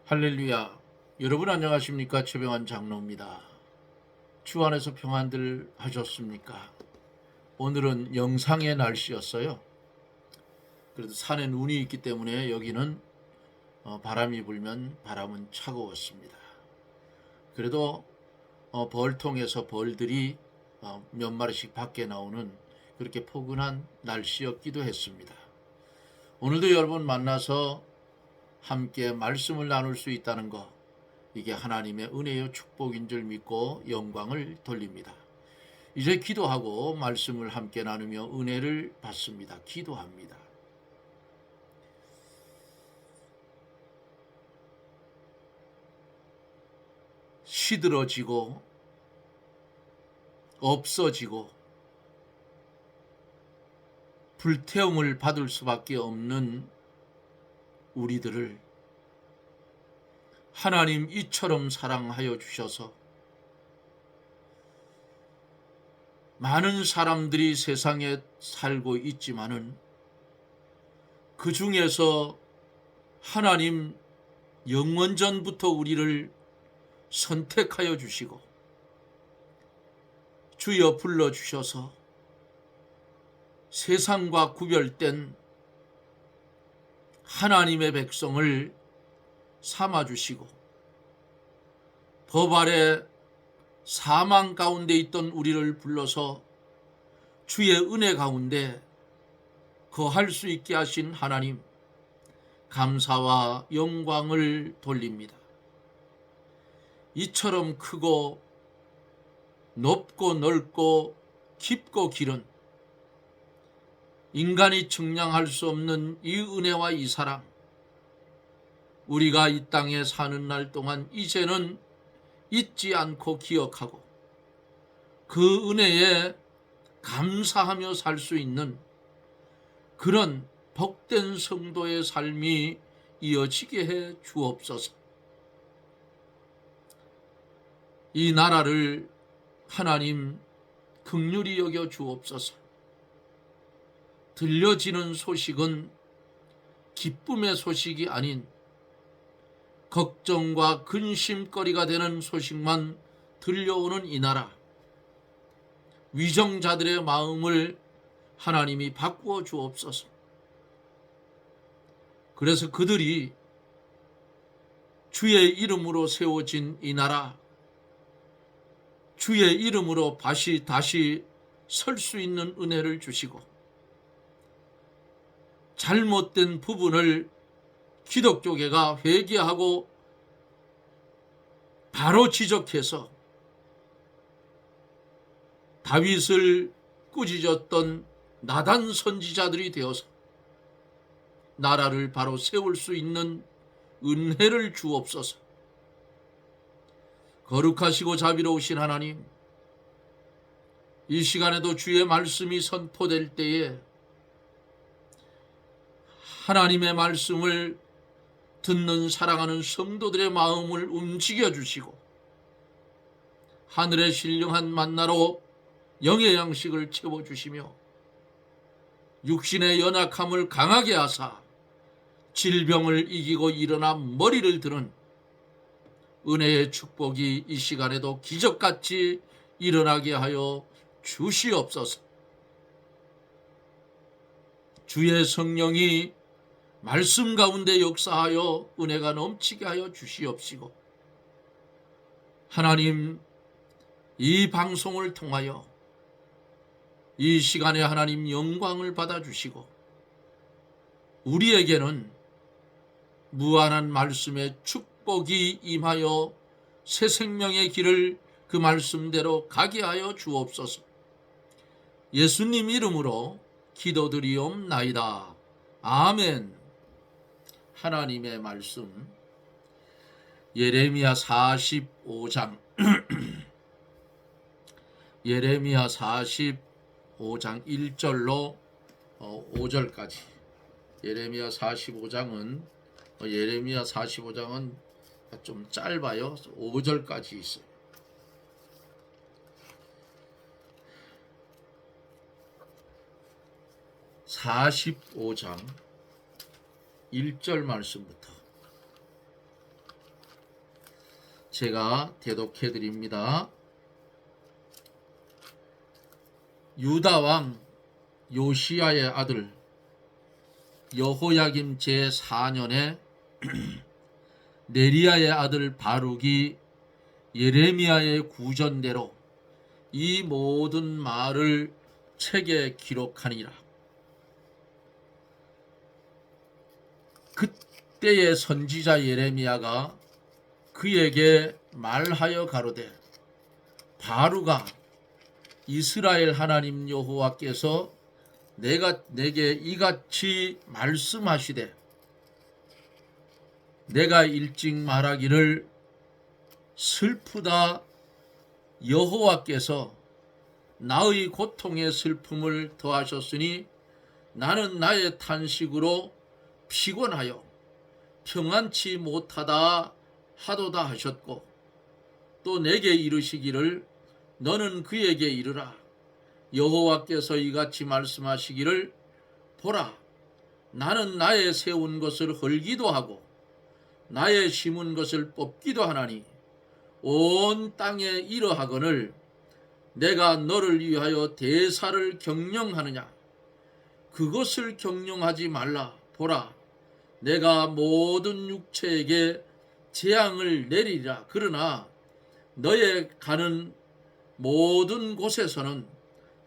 할렐루야. 여러분 안녕하십니까? 최병환 장로입니다. 주 안에서 평안들 하셨습니까? 오늘은 영상의 날씨였어요. 그래도 산에 눈이 있기 때문에 여기는 바람이 불면 바람은 차가웠습니다. 그래도 벌통에서 벌들이 몇 마리씩 밖에 나오는 그렇게 포근한 날씨였기도 했습니다. 오늘도 여러분 만나서 함께 말씀을 나눌 수 있다는 것, 이게 하나님의 은혜의 축복인 줄 믿고 영광을 돌립니다. 이제 기도하고 말씀을 함께 나누며 은혜를 받습니다. 기도합니다. 시들어지고 없어지고 불태움을 받을 수밖에 없는 우리들을 하나님 이처럼 사랑하여 주셔서 많은 사람들이 세상에 살고 있지만은 그 중에서 하나님 영원전부터 우리를 선택하여 주시고 주여 불러주셔서 세상과 구별된 하나님의 백성을 삼아주시고 법 아래 사망 가운데 있던 우리를 불러서 주의 은혜 가운데 거할 수 있게 하신 하나님, 감사와 영광을 돌립니다. 이처럼 크고 높고 넓고 깊고 길은 인간이 측량할 수 없는 이 은혜와 이 사랑, 우리가 이 땅에 사는 날 동안 이제는 잊지 않고 기억하고 그 은혜에 감사하며 살 수 있는 그런 복된 성도의 삶이 이어지게 해 주옵소서. 이 나라를 하나님 긍휼히 여겨 주옵소서. 들려지는 소식은 기쁨의 소식이 아닌 걱정과 근심거리가 되는 소식만 들려오는 이 나라, 위정자들의 마음을 하나님이 바꾸어 주옵소서. 그래서 그들이 주의 이름으로 세워진 이 나라, 주의 이름으로 다시 설 수 있는 은혜를 주시고 잘못된 부분을 기독교계가 회개하고 바로 지적해서 다윗을 꾸짖었던 나단 선지자들이 되어서 나라를 바로 세울 수 있는 은혜를 주옵소서. 거룩하시고 자비로우신 하나님, 이 시간에도 주의 말씀이 선포될 때에 하나님의 말씀을 듣는 사랑하는 성도들의 마음을 움직여 주시고 하늘의 신령한 만나로 영의 양식을 채워주시며 육신의 연약함을 강하게 하사 질병을 이기고 일어나 머리를 드는 은혜의 축복이 이 시간에도 기적같이 일어나게 하여 주시옵소서. 주의 성령이 말씀 가운데 역사하여 은혜가 넘치게 하여 주시옵시고 하나님, 이 방송을 통하여 이 시간에 하나님 영광을 받아주시고 우리에게는 무한한 말씀의 축복이 임하여 새 생명의 길을 그 말씀대로 가게 하여 주옵소서. 예수님 이름으로 기도드리옵나이다. 아멘. 하나님의 말씀 예레미야 45장 예레미야 45장 1절로 5절까지. 예레미야 45장은 좀 짧아요. 5절까지 있어요. (45장) 1절 말씀부터 제가 대독해 드립니다. 유다 왕 요시야의 아들 여호야김 제4년에 네리야의 아들 바룩이 예레미야의 구전대로 이 모든 말을 책에 기록하니라. 그때의 선지자 예레미야가 그에게 말하여 가로되, 바루가 이스라엘 하나님 여호와께서 내게 이같이 말씀하시되, 내가 일찍 말하기를 슬프다, 여호와께서 나의 고통의 슬픔을 더하셨으니 나는 나의 탄식으로 피곤하여 평안치 못하다 하도다 하셨고, 또 내게 이르시기를 너는 그에게 이르라. 여호와께서 이같이 말씀하시기를, 보라, 나는 나의 세운 것을 헐기도 하고 나의 심은 것을 뽑기도 하나니 온 땅에 이러하거늘 내가 너를 위하여 대사를 경영하느냐? 그것을 경영하지 말라. 보라, 내가 모든 육체에게 재앙을 내리리라. 그러나 너의 가는 모든 곳에서는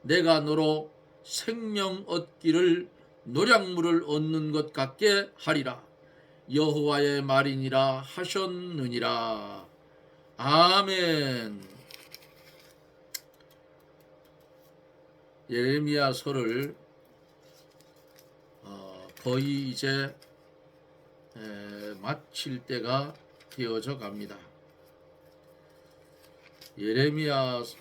내가 너로 생명 얻기를 노량물을 얻는 것 같게 하리라. 여호와의 말이니라 하셨느니라. 아멘. 예레미야서를 거의 이제 마칠 때가 되어져 갑니다. 예레미야서는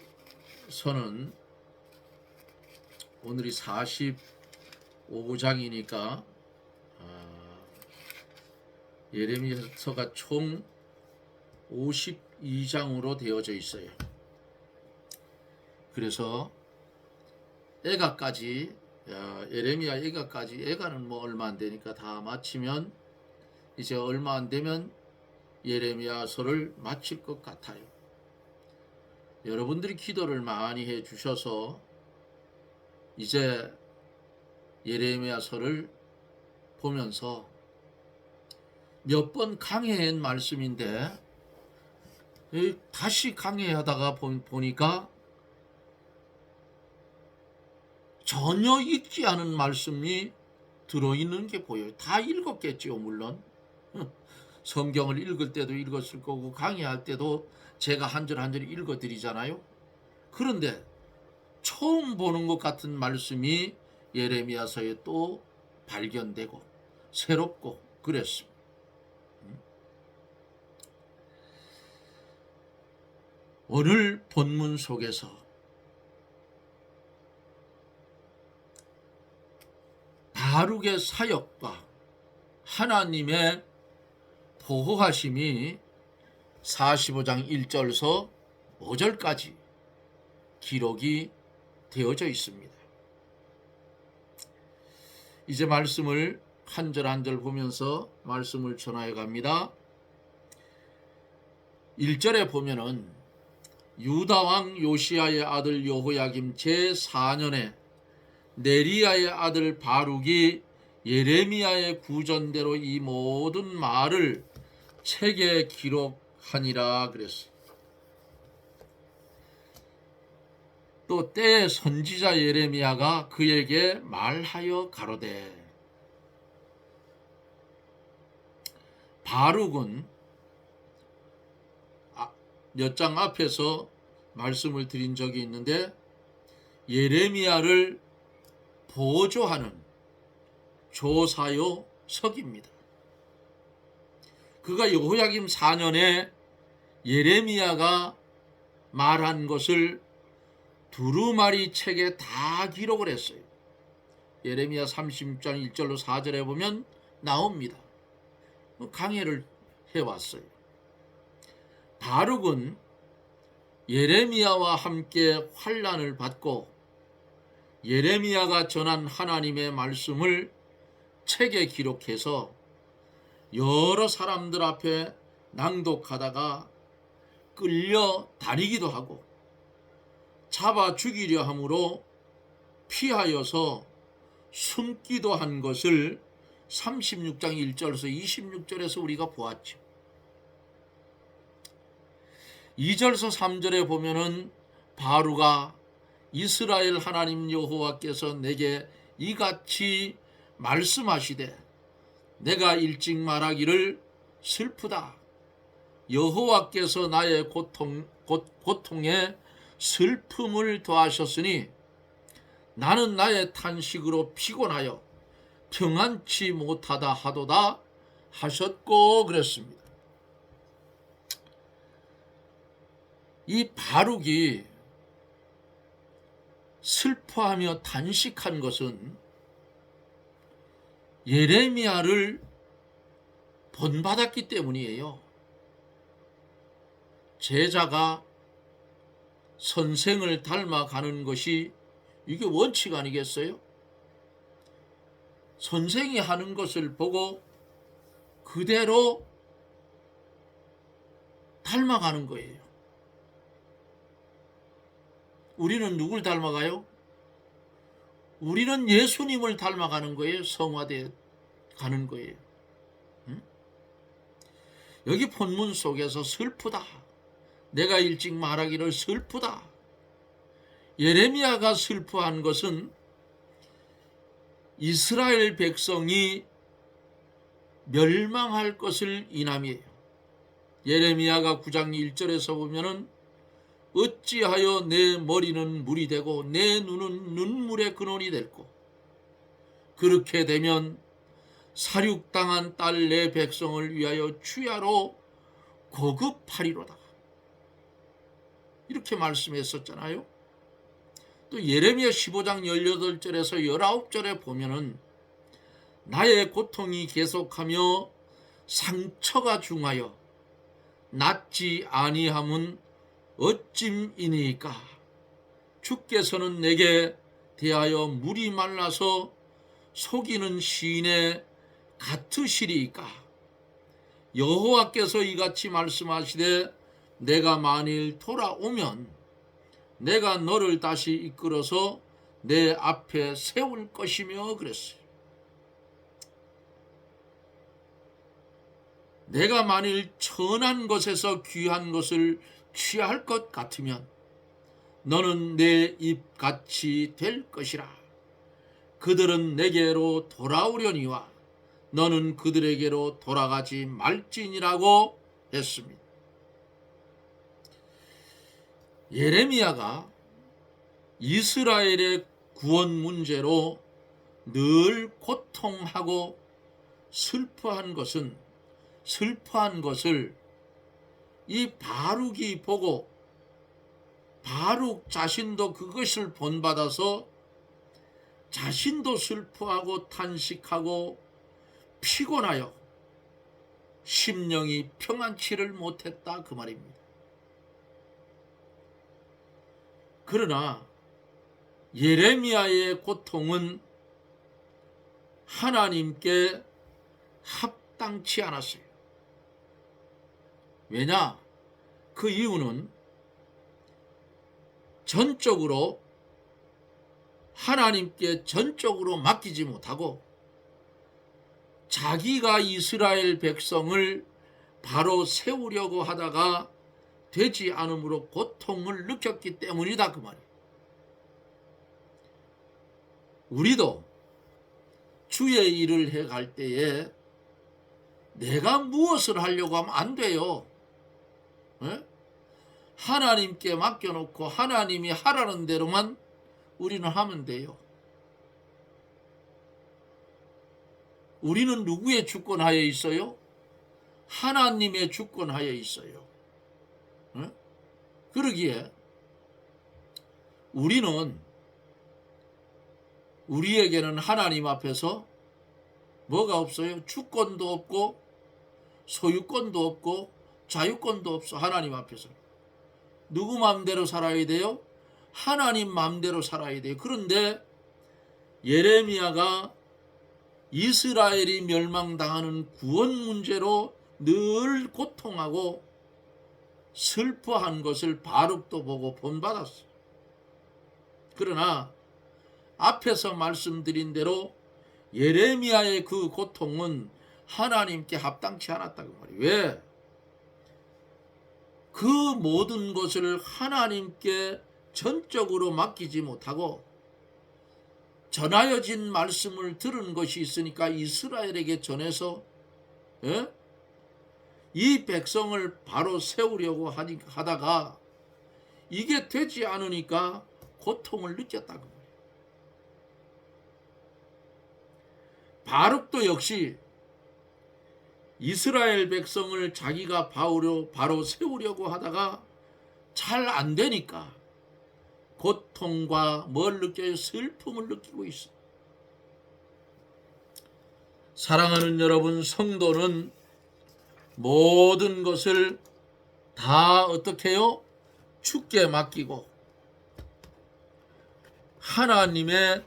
오늘이 45장이니까 예레미야서가 총 52장으로 되어져 있어요. 그래서 애가까지, 예레미야 애가까지, 애가는 뭐 얼마 안 되니까 다 마치면 이제 얼마 안 되면 예레미야서를 마칠 것 같아요. 여러분들이 기도를 많이 해 주셔서 이제 예레미야서를 보면서 몇 번 강해한 말씀인데 다시 강해하다가 보니까 전혀 읽지 않은 말씀이 들어있는 게 보여요. 다 읽었겠지요, 물론. 성경을 읽을 때도 읽었을 거고 강의할 때도 제가 한 절 한 절 읽어드리잖아요. 그런데 처음 보는 것 같은 말씀이 예레미야서에 또 발견되고 새롭고 그랬습니다. 오늘 본문 속에서 바룩의 사역과 하나님의 보호하심이 45장 1절서 5절까지 기록이 되어져 있습니다. 이제 말씀을 한 절 한 절 보면서 말씀을 전하여 갑니다. 1절에 보면은 유다 왕 요시야의 아들 여호야김 제4년에 네리야의 아들 바룩이 예레미야의 구전대로 이 모든 말을 책에 기록하니라 그랬어요. 또 때에 선지자 예레미야가 그에게 말하여 가로되, 바룩은 몇 장 앞에서 말씀을 드린 적이 있는데 예레미야를 보조하는 조사요 석입니다. 그가 여호야김 4년에 예레미야가 말한 것을 두루마리 책에 다 기록을 했어요. 예레미야 30장 1절로 4절에 보면 나옵니다. 강해를 해왔어요. 바룩은 예레미야와 함께 환난을 받고 예레미야가 전한 하나님의 말씀을 책에 기록해서 여러 사람들 앞에 낭독하다가 끌려 다니기도 하고 잡아 죽이려 함으로 피하여서 숨기도 한 것을 36장 1절에서 26절에서 우리가 보았죠. 2절에서 3절에 보면은 바루가 이스라엘 하나님 여호와께서 내게 이같이 말씀하시되 내가 일찍 말하기를 슬프다. 여호와께서 나의 고통에 슬픔을 더하셨으니 나는 나의 탄식으로 피곤하여 평안치 못하다 하도다 하셨고 그랬습니다. 이 바룩이 슬퍼하며 탄식한 것은 예레미야를 본받았기 때문이에요. 제자가 선생을 닮아가는 것이 이게 원칙 아니겠어요? 선생이 하는 것을 보고 그대로 닮아가는 거예요. 우리는 누굴 닮아가요? 우리는 예수님을 닮아가는 거예요. 성화되어 가는 거예요. 응? 여기 본문 속에서 슬프다. 내가 일찍 말하기를 슬프다. 예레미야가 슬퍼한 것은 이스라엘 백성이 멸망할 것을 인함이에요. 예레미야가 9장 1절에서 보면은 어찌하여 내 머리는 물이 되고 내 눈은 눈물의 근원이 될꼬. 그렇게 되면 살육당한 딸 내 백성을 위하여 주야로 고급하리로다. 이렇게 말씀했었잖아요. 또 예레미야 15장 18절에서 19절에 보면은 나의 고통이 계속하며 상처가 중하여 낫지 아니함은 어찜이니까 주께서는 내게 대하여 물이 말라서 속이는 시인의 같으시리이까. 여호와께서 이같이 말씀하시되 내가 만일 돌아오면 내가 너를 다시 이끌어서 내 앞에 세울 것이며 그랬어요. 내가 만일 천한 것에서 귀한 것을 취할 것 같으면 너는 내 입같이 될 것이라. 그들은 내게로 돌아오려니와 너는 그들에게로 돌아가지 말지니라고 했습니다. 예레미야가 이스라엘의 구원 문제로 늘 고통하고 슬퍼한 것을 이 바룩이 보고 바룩 자신도 그것을 본받아서 자신도 슬퍼하고 탄식하고 피곤하여 심령이 평안치를 못했다 그 말입니다. 그러나 예레미야의 고통은 하나님께 합당치 않았어요. 왜냐? 그 이유는 전적으로 하나님께 전적으로 맡기지 못하고 자기가 이스라엘 백성을 바로 세우려고 하다가 되지 않음으로 고통을 느꼈기 때문이다 그 말이에요. 우리도 주의 일을 해갈 때에 내가 무엇을 하려고 하면 안 돼요. 에? 하나님께 맡겨놓고 하나님이 하라는 대로만 우리는 하면 돼요. 우리는 누구의 주권하에 있어요? 하나님의 주권하에 있어요. 에? 그러기에 우리에게는 하나님 앞에서 뭐가 없어요? 주권도 없고 소유권도 없고 자유권도 없어. 하나님 앞에서 누구 마음대로 살아야 돼요? 하나님 마음대로 살아야 돼요. 그런데 예레미야가 이스라엘이 멸망당하는 구원 문제로 늘 고통하고 슬퍼한 것을 바룩도 보고 본받았어. 그러나 앞에서 말씀드린 대로 예레미야의 그 고통은 하나님께 합당치 않았다고 말이에요. 왜? 그 모든 것을 하나님께 전적으로 맡기지 못하고 전하여진 말씀을 들은 것이 있으니까 이스라엘에게 전해서 이 백성을 바로 세우려고 하다가 이게 되지 않으니까 고통을 느꼈다고 말이에요. 바룩도 역시 이스라엘 백성을 자기가 바로 세우려고 하다가 잘 안 되니까 고통과 뭘 느껴요? 슬픔을 느끼고 있어. 사랑하는 여러분, 성도는 모든 것을 다 어떻게 해요? 주께 맡기고 하나님의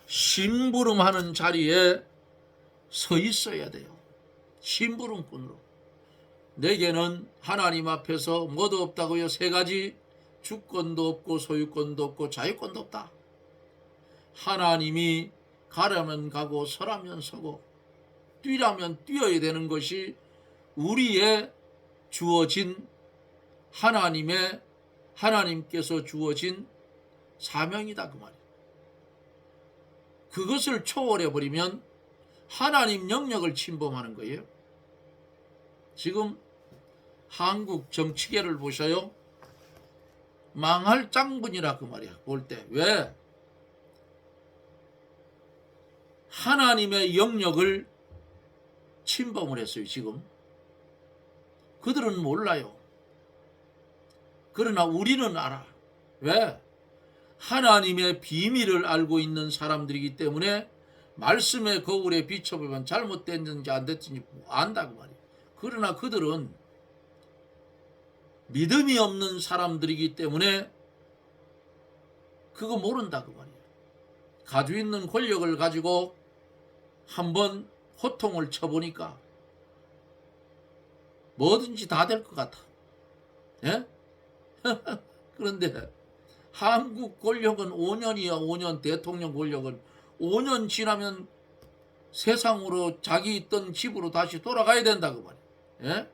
심부름하는 자리에 서 있어야 돼요. 심부름꾼으로. 내게는 하나님 앞에서 뭐도 없다고요? 세 가지. 주권도 없고 소유권도 없고 자유권도 없다. 하나님이 가라면 가고 서라면 서고 뛰라면 뛰어야 되는 것이 우리의 주어진 하나님께서 주어진 사명이다 그 말이에요. 그것을 초월해 버리면 하나님 영역을 침범하는 거예요. 지금 한국 정치계를 보셔요. 망할 장군이라 그 말이야. 볼 때. 왜? 하나님의 영역을 침범을 했어요. 지금 그들은 몰라요. 그러나 우리는 알아. 왜? 하나님의 비밀을 알고 있는 사람들이기 때문에 말씀의 거울에 비춰보면 잘못됐는지 안 됐는지 안다고 말이에요. 그러나 그들은 믿음이 없는 사람들이기 때문에 그거 모른다고 말이에요. 가지고 있는 권력을 가지고 한번 호통을 쳐보니까 뭐든지 다 될 것 같아. 예? 그런데 한국 권력은 5년이야. 5년. 대통령 권력은 5년 지나면 세상으로 자기 있던 집으로 다시 돌아가야 된다고 말이에요. 예?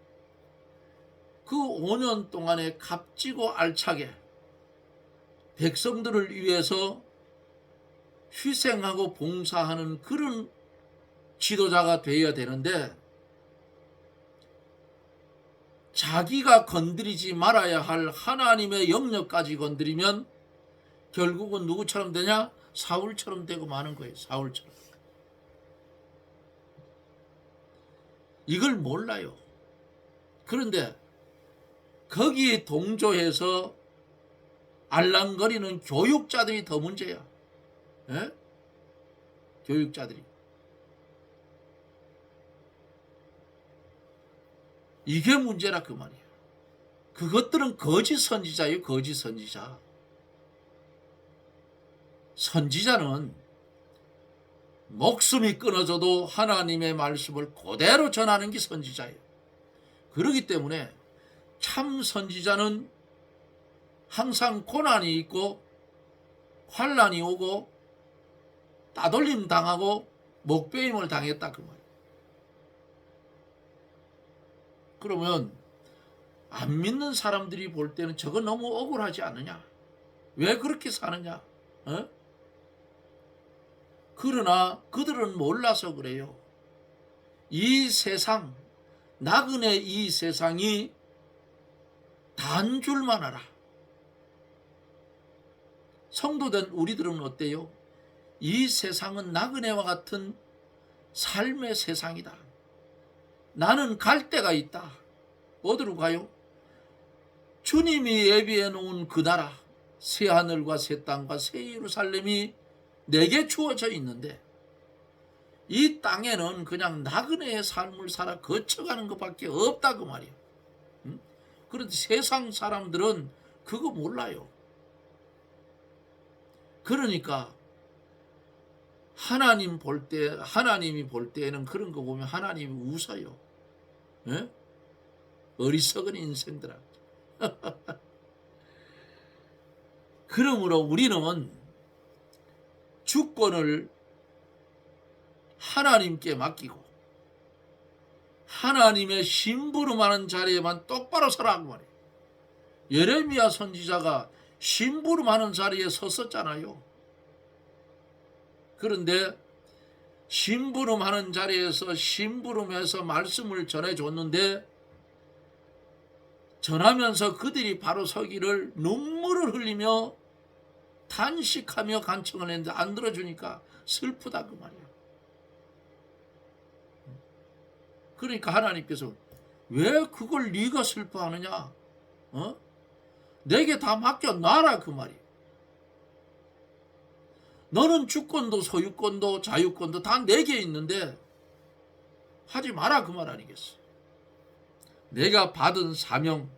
그 5년 동안에 값지고 알차게 백성들을 위해서 희생하고 봉사하는 그런 지도자가 되어야 되는데 자기가 건드리지 말아야 할 하나님의 영역까지 건드리면 결국은 누구처럼 되냐? 사울처럼 되고 마는 거예요. 사울처럼. 이걸 몰라요. 그런데 거기에 동조해서 알랑거리는 교육자들이 더 문제야. 예? 교육자들이. 이게 문제라 그 말이에요. 그것들은 거짓 선지자예요. 거짓 선지자. 선지자는 목숨이 끊어져도 하나님의 말씀을 그대로 전하는 게 선지자예요. 그렇기 때문에 참 선지자는 항상 고난이 있고 환난이 오고 따돌림 당하고 목베임을 당했다 그 말이에요. 그러면 안 믿는 사람들이 볼 때는 저거 너무 억울하지 않느냐? 왜 그렇게 사느냐? 그러나 그들은 몰라서 그래요. 이 세상, 나그네 이 세상이 단 줄만 알아. 성도된 우리들은 어때요? 이 세상은 나그네와 같은 삶의 세상이다. 나는 갈 데가 있다. 어디로 가요? 주님이 예비해 놓은 그 나라, 새 하늘과 새 땅과 새 예루살렘이 내게 주어져 있는데 이 땅에는 그냥 나그네의 삶을 살아 거쳐가는 것밖에 없다 그 말이에요. 그런데 세상 사람들은 그거 몰라요. 그러니까 하나님이 볼 때에는 그런 거 보면 하나님이 웃어요. 예? 어리석은 인생들아. 그러므로 우리는 주권을 하나님께 맡기고 하나님의 심부름하는 자리에만 똑바로 서라고 말이에요. 예레미야 선지자가 심부름하는 자리에 섰었잖아요. 그런데 심부름하는 자리에서 심부름해서 말씀을 전해줬는데 전하면서 그들이 바로 서기를 눈물을 흘리며 탄식하며 간청을 했는데 안 들어주니까 슬프다 그 말이야. 그러니까 하나님께서 왜 그걸 네가 슬퍼하느냐? 내게 다 맡겨놔라 그 말이야. 너는 주권도 소유권도 자유권도 다 내게 있는데 하지 마라 그 말 아니겠어. 내가 받은 사명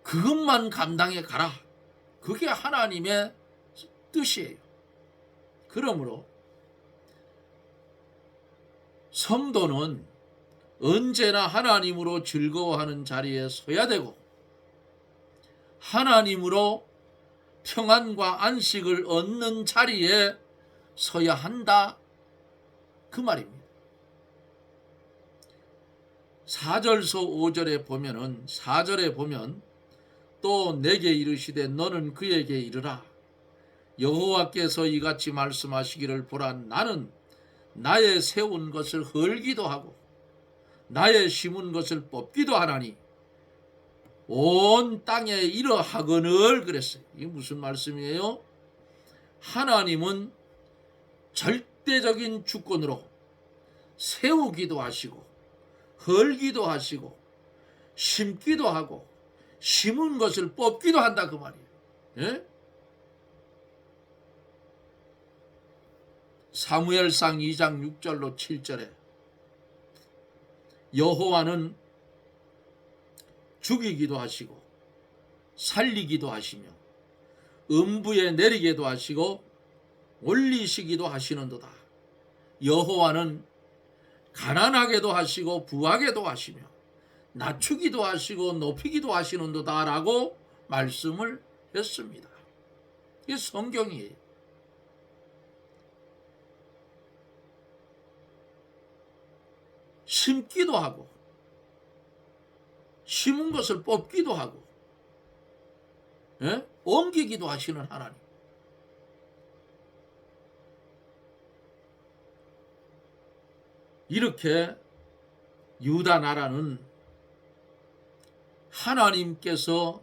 그것만 감당해 가라. 그게 하나님의 뜻이에요. 그러므로 성도는 언제나 하나님으로 즐거워하는 자리에 서야 되고 하나님으로 평안과 안식을 얻는 자리에 서야 한다 그 말입니다. 4절서 5절에 보면은 4절에 보면 또 내게 이르시되 너는 그에게 이르라 여호와께서 이같이 말씀하시기를 보라 나는 나의 세운 것을 헐기도 하고 나의 심은 것을 뽑기도 하나니 온 땅에 이러하거늘 그랬어요. 이게 무슨 말씀이에요? 하나님은 절대적인 주권으로 세우기도 하시고 헐기도 하시고 심기도 하고 심은 것을 뽑기도 한다 그 말이에요. 예? 사무엘상 2장 6절로 7절에 여호와는 죽이기도 하시고 살리기도 하시며 음부에 내리게도 하시고 올리시기도 하시는도다. 여호와는 가난하게도 하시고 부하게도 하시며 낮추기도 하시고 높이기도 하시는도다 라고 말씀을 했습니다. 이게 성경이에요. 심기도 하고 심은 것을 뽑기도 하고 옮기기도 하시는 하나님. 이렇게 유다 나라는 하나님께서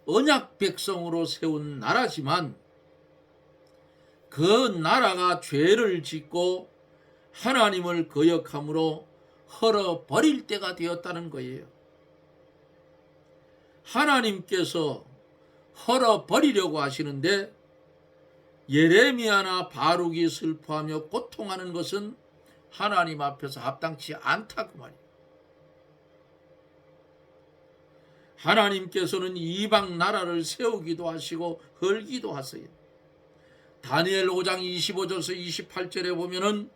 언약 백성으로 세운 나라지만 그 나라가 죄를 짓고 하나님을 거역함으로 헐어버릴 때가 되었다는 거예요. 하나님께서 헐어버리려고 하시는데 예레미야나 바룩이 슬퍼하며 고통하는 것은 하나님 앞에서 합당치 않다 그 말이에요. 하나님께서는 이방 나라를 세우기도 하시고 헐기도 하세요. 다니엘 5장 25절에서 28절에 보면은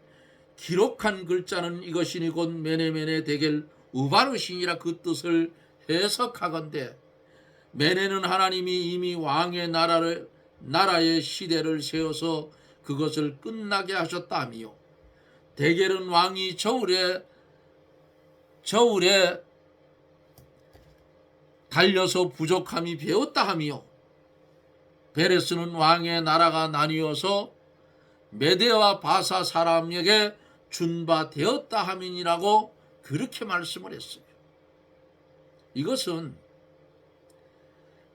기록한 글자는 이것이니 곧 메네메네 데겔 우바르신이라 그 뜻을 해석하건대 메네는 하나님이 이미 왕의 나라의 시대를 세워서 그것을 끝나게 하셨다며 데겔은 왕이 저울에 달려서 부족함이 배었다 하며 베레스는 왕의 나라가 나뉘어서 메대와 바사 사람에게 준바 되었다 함이니라고 그렇게 말씀을 했어요. 이것은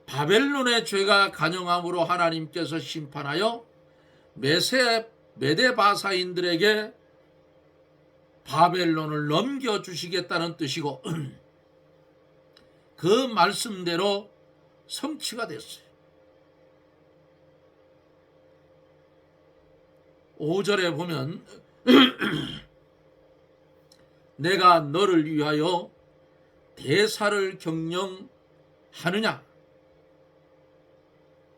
바벨론의 죄가 간영함으로 하나님께서 심판하여 메대 바사인들에게 바벨론을 넘겨주시겠다는 뜻이고 그 말씀대로 성취가 됐어요. 5절에 보면 내가 너를 위하여 대사를 경영하느냐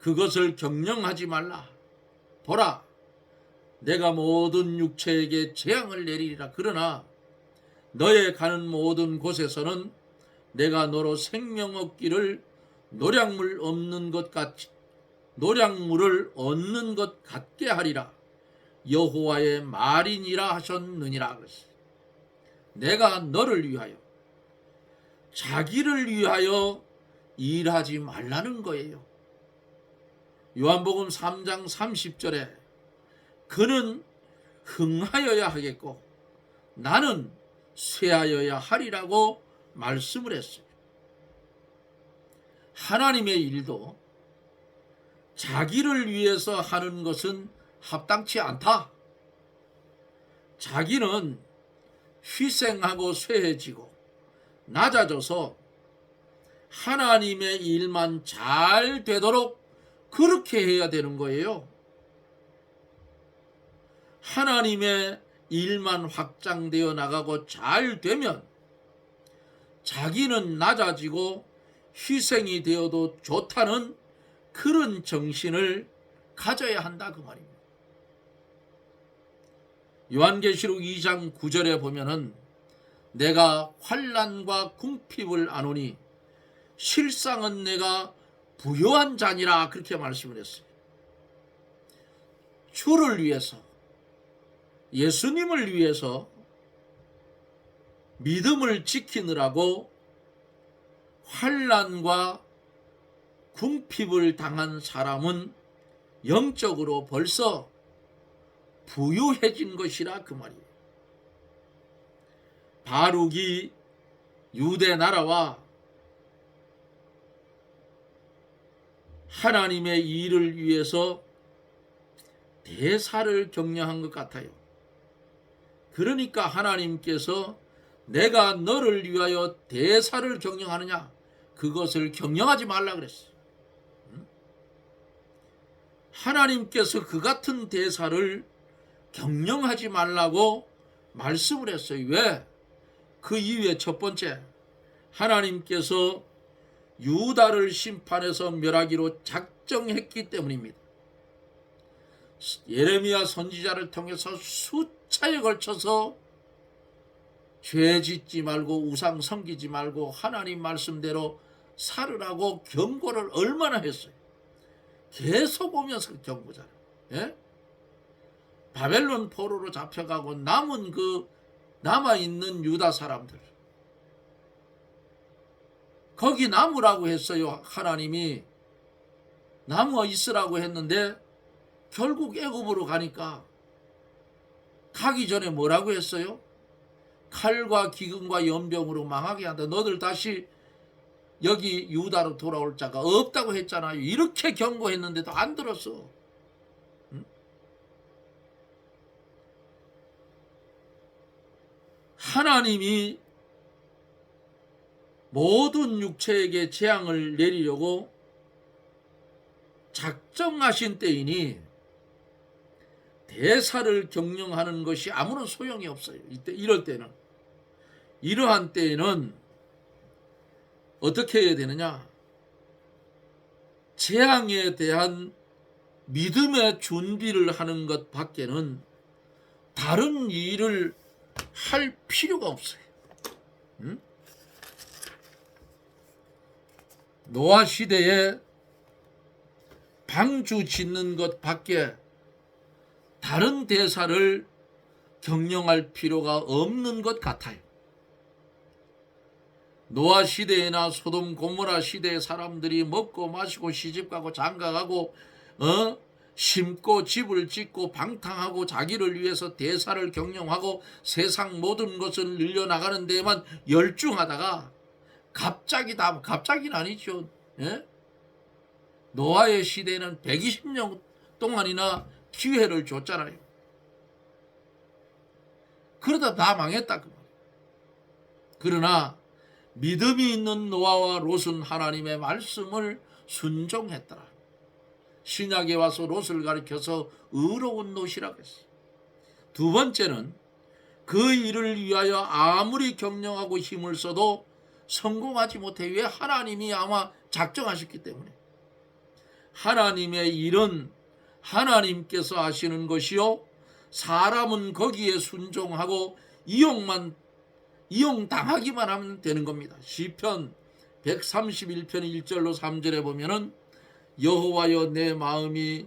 그것을 경영하지 말라. 보라 내가 모든 육체에게 재앙을 내리리라. 그러나 너의 가는 모든 곳에서는 내가 너로 생명 얻기를 노량물을 얻는 것 같게 하리라. 여호와의 말이니라 하셨느니라. 내가 너를 위하여, 자기를 위하여 일하지 말라는 거예요. 요한복음 3장 30절에 그는 흥하여야 하겠고 나는 쇠하여야 하리라고 말씀을 했어요. 하나님의 일도 자기를 위해서 하는 것은 합당치 않다. 자기는 희생하고 쇠해지고 낮아져서 하나님의 일만 잘 되도록 그렇게 해야 되는 거예요. 하나님의 일만 확장되어 나가고 잘 되면 자기는 낮아지고 희생이 되어도 좋다는 그런 정신을 가져야 한다 그 말입니다. 요한계시록 2장 9절에 보면은 내가 환난과 궁핍을 아노니 실상은 내가 부요한 자니라 그렇게 말씀을 했어요. 주를 위해서, 예수님을 위해서 믿음을 지키느라고 환난과 궁핍을 당한 사람은 영적으로 벌써 부유해진 것이라 그 말이에요. 바룩이 유대 나라와 하나님의 일을 위해서 대사를 격려한 것 같아요. 그러니까 하나님께서 내가 너를 위하여 대사를 경영하느냐, 그것을 경영하지 말라 그랬어요. 하나님께서 그 같은 대사를 경영하지 말라고 말씀을 했어요. 왜? 그 이유의 첫 번째, 하나님께서 유다를 심판해서 멸하기로 작정했기 때문입니다. 예레미야 선지자를 통해서 수차에 걸쳐서 죄 짓지 말고 우상 섬기지 말고 하나님 말씀대로 살으라고 경고를 얼마나 했어요. 계속 오면서 경고잖아요. 예? 바벨론 포로로 잡혀가고 남아있는 유다 사람들, 거기 남으라고 했어요. 하나님이 남아 있으라고 했는데 결국 애굽으로 가니까 가기 전에 뭐라고 했어요? 칼과 기근과 연병으로 망하게 한다. 너들 다시 여기 유다로 돌아올 자가 없다고 했잖아요. 이렇게 경고했는데도 안 들었어. 응? 하나님이 모든 육체에게 재앙을 내리려고 작정하신 때이니 대사를 경영하는 것이 아무런 소용이 없어요. 이럴 때는, 이러한 때에는 어떻게 해야 되느냐? 재앙에 대한 믿음의 준비를 하는 것 밖에는 다른 일을 할 필요가 없어요. 응? 노아 시대에 방주 짓는 것 밖에 다른 대사를 경영할 필요가 없는 것 같아요. 노아 시대나 소돔 고모라 시대의 사람들이 먹고 마시고 시집가고 장가가고 심고 집을 짓고 방탕하고 자기를 위해서 대사를 경영하고 세상 모든 것을 늘려나가는 데에만 열중하다가 갑자기는 아니죠. 예? 노아의 시대는 120년 동안이나 기회를 줬잖아요. 그러다 다 망했다. 그러나 믿음이 있는 노아와 롯은 하나님의 말씀을 순종했더라. 신약에 와서 롯을 가리켜서 의로운 롯이라고 했어요. 두 번째는 그 일을 위하여 아무리 경영하고 힘을 써도 성공하지 못해. 왜? 하나님이 아마 작정하셨기 때문에. 하나님의 일은 하나님께서 하시는 것이요, 사람은 거기에 순종하고 이용당하기만 하면 되는 겁니다. 시편 131편 1절로 3절에 보면은 여호와여 내 마음이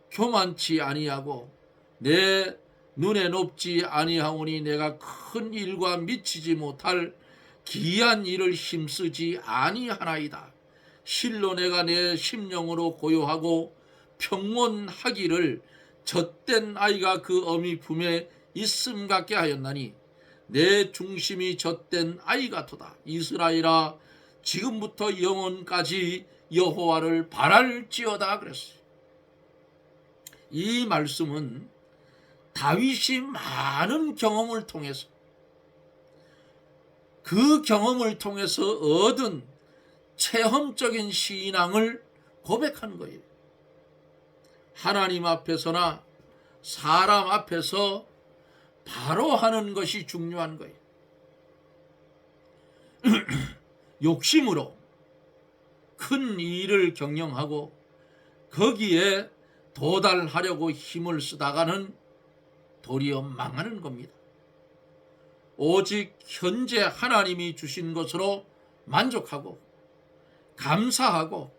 교만치 아니하고 내 눈에 높지 아니하오니 내가 큰 일과 미치지 못할 기이한 일을 힘쓰지 아니하나이다. 실로 내가 내 심령으로 고요하고 평온하기를 젖된 아이가 그 어미 품에 있음 같게 하였나니 내 중심이 젖된 아이 같도다. 이스라엘아 지금부터 영원까지 여호와를 바랄지어다 그랬어요. 이 말씀은 다윗이 많은 경험을 통해서 그 경험을 통해서 얻은 체험적인 신앙을 고백하는 거예요. 하나님 앞에서나 사람 앞에서 바로 하는 것이 중요한 거예요. 욕심으로 큰 일을 경영하고 거기에 도달하려고 힘을 쓰다가는 도리어 망하는 겁니다. 오직 현재 하나님이 주신 것으로 만족하고 감사하고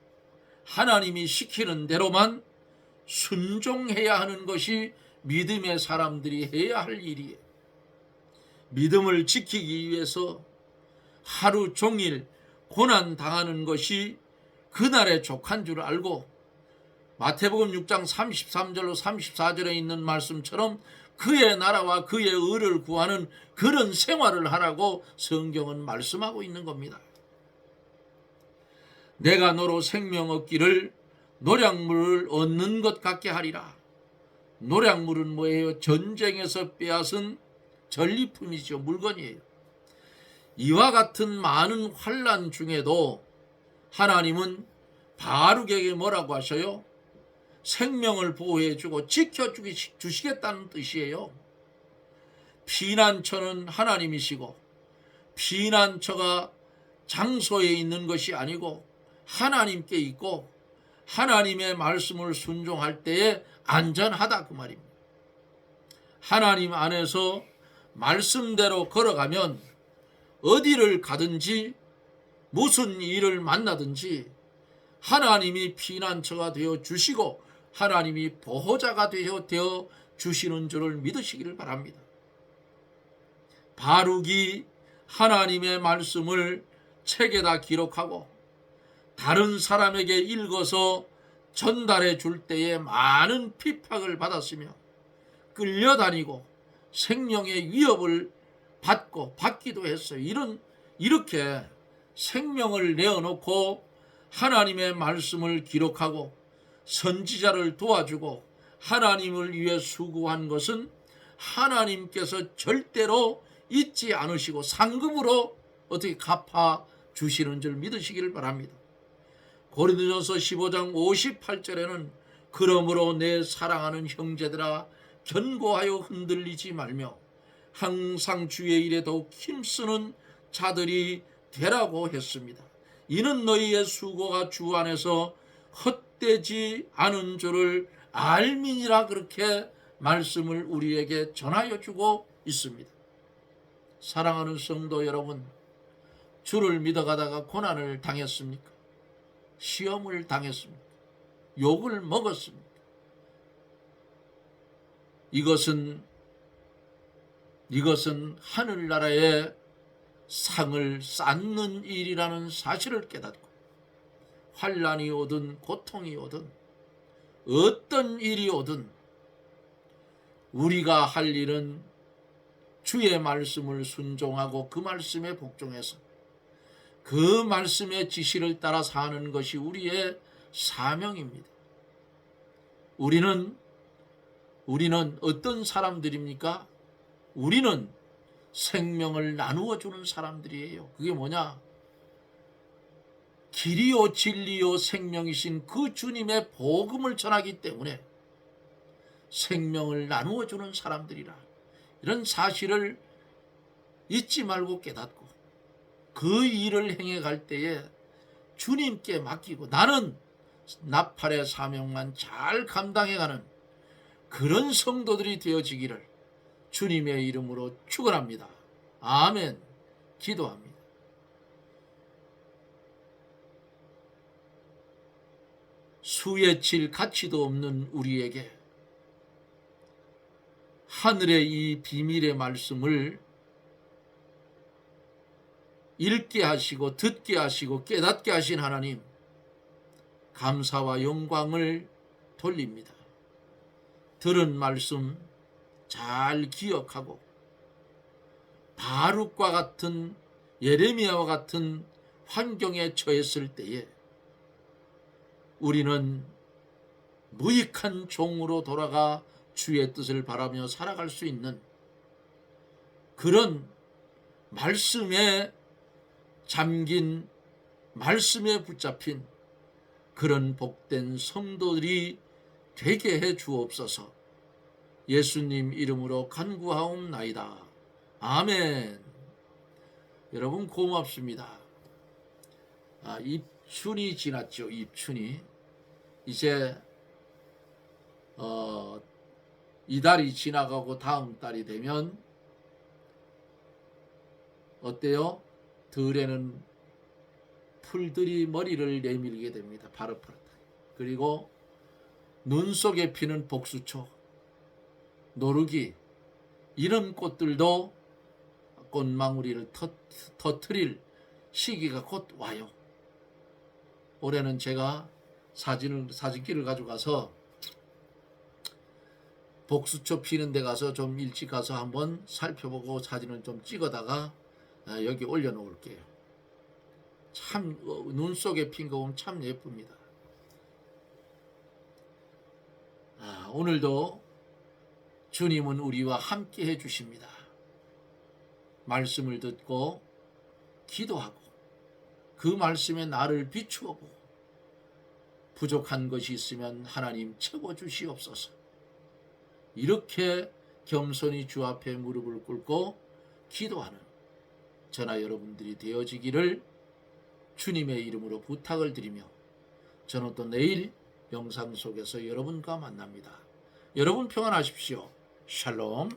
하나님이 시키는 대로만 순종해야 하는 것이 믿음의 사람들이 해야 할 일이에요. 믿음을 지키기 위해서 하루 종일 고난 당하는 것이 그날의 족한 줄 알고 마태복음 6장 33절로 34절에 있는 말씀처럼 그의 나라와 그의 의를 구하는 그런 생활을 하라고 성경은 말씀하고 있는 겁니다. 내가 너로 생명 얻기를 노략물을 얻는 것 같게 하리라. 노략물은 뭐예요? 전쟁에서 빼앗은 전리품이죠. 물건이에요. 이와 같은 많은 환난 중에도 하나님은 바룩에게 뭐라고 하셔요? 생명을 보호해주고 지켜주시겠다는 뜻이에요. 피난처는 하나님이시고 피난처가 장소에 있는 것이 아니고 하나님께 있고 하나님의 말씀을 순종할 때에 안전하다 그 말입니다. 하나님 안에서 말씀대로 걸어가면 어디를 가든지 무슨 일을 만나든지 하나님이 피난처가 되어 주시고 하나님이 보호자가 되어 주시는 줄을 믿으시기를 바랍니다. 바룩이 하나님의 말씀을 책에다 기록하고 다른 사람에게 읽어서 전달해 줄 때에 많은 핍박을 받았으며 끌려다니고 생명의 위협을 받기도 했어요. 이렇게 생명을 내어놓고 하나님의 말씀을 기록하고 선지자를 도와주고 하나님을 위해 수고한 것은 하나님께서 절대로 잊지 않으시고 상급으로 어떻게 갚아 주시는 줄 믿으시기를 바랍니다. 고린도전서 15장 58절에는 그러므로 내 사랑하는 형제들아 견고하여 흔들리지 말며 항상 주의 일에 더욱 힘쓰는 자들이 되라고 했습니다. 이는 너희의 수고가 주 안에서 헛되지 않은 줄을 알미니라 그렇게 말씀을 우리에게 전하여 주고 있습니다. 사랑하는 성도 여러분, 주를 믿어가다가 고난을 당했습니까? 시험을 당했습니까? 욕을 먹었습니까? 이것은 하늘나라의 상을 쌓는 일이라는 사실을 깨닫고 환난이 오든 고통이 오든 어떤 일이 오든 우리가 할 일은 주의 말씀을 순종하고 그 말씀에 복종해서 그 말씀의 지시를 따라 사는 것이 우리의 사명입니다. 우리는 어떤 사람들입니까? 우리는 생명을 나누어 주는 사람들이에요. 그게 뭐냐? 길이요 진리요 생명이신 그 주님의 복음을 전하기 때문에 생명을 나누어 주는 사람들이라. 이런 사실을 잊지 말고 깨닫고 그 일을 행해 갈 때에 주님께 맡기고 나는 나팔의 사명만 잘 감당해가는 그런 성도들이 되어지기를 주님의 이름으로 축원합니다. 아멘. 기도합니다. 수에 칠 가치도 없는 우리에게 하늘의 이 비밀의 말씀을 읽게 하시고 듣게 하시고 깨닫게 하신 하나님, 감사와 영광을 돌립니다. 들은 말씀 잘 기억하고 바룩과 같은, 예레미야와 같은 환경에 처했을 때에 우리는 무익한 종으로 돌아가 주의 뜻을 바라며 살아갈 수 있는 그런 말씀에 잠긴, 말씀에 붙잡힌 그런 복된 성도들이 되게 해 주옵소서. 예수님 이름으로 간구하옵나이다. 아멘. 여러분 고맙습니다. 입춘이 지났죠. 입춘이. 이제 이달이 지나가고 다음 달이 되면 어때요? 들에는 풀들이 머리를 내밀게 됩니다. 파릇파릇하게. 그리고 눈 속에 피는 복수초, 노루기, 이런 꽃들도 꽃망울이를 터뜨릴 시기가 곧 와요. 올해는 제가 사진기를 가져가서 복수초 피는 데 가서 좀 일찍 가서 한번 살펴보고 사진을 좀 찍어다가 여기 올려놓을게요. 참 눈 속에 핀 거 보면 참 예쁩니다. 오늘도 주님은 우리와 함께 해주십니다. 말씀을 듣고 기도하고 그 말씀에 나를 비추어 보고 부족한 것이 있으면 하나님 채워주시옵소서. 이렇게 겸손히 주 앞에 무릎을 꿇고 기도하는 저나 여러분들이 되어지기를 주님의 이름으로 부탁을 드리며, 저는 또 내일 영상 속에서 여러분과 만납니다. 여러분 평안하십시오. 샬롬.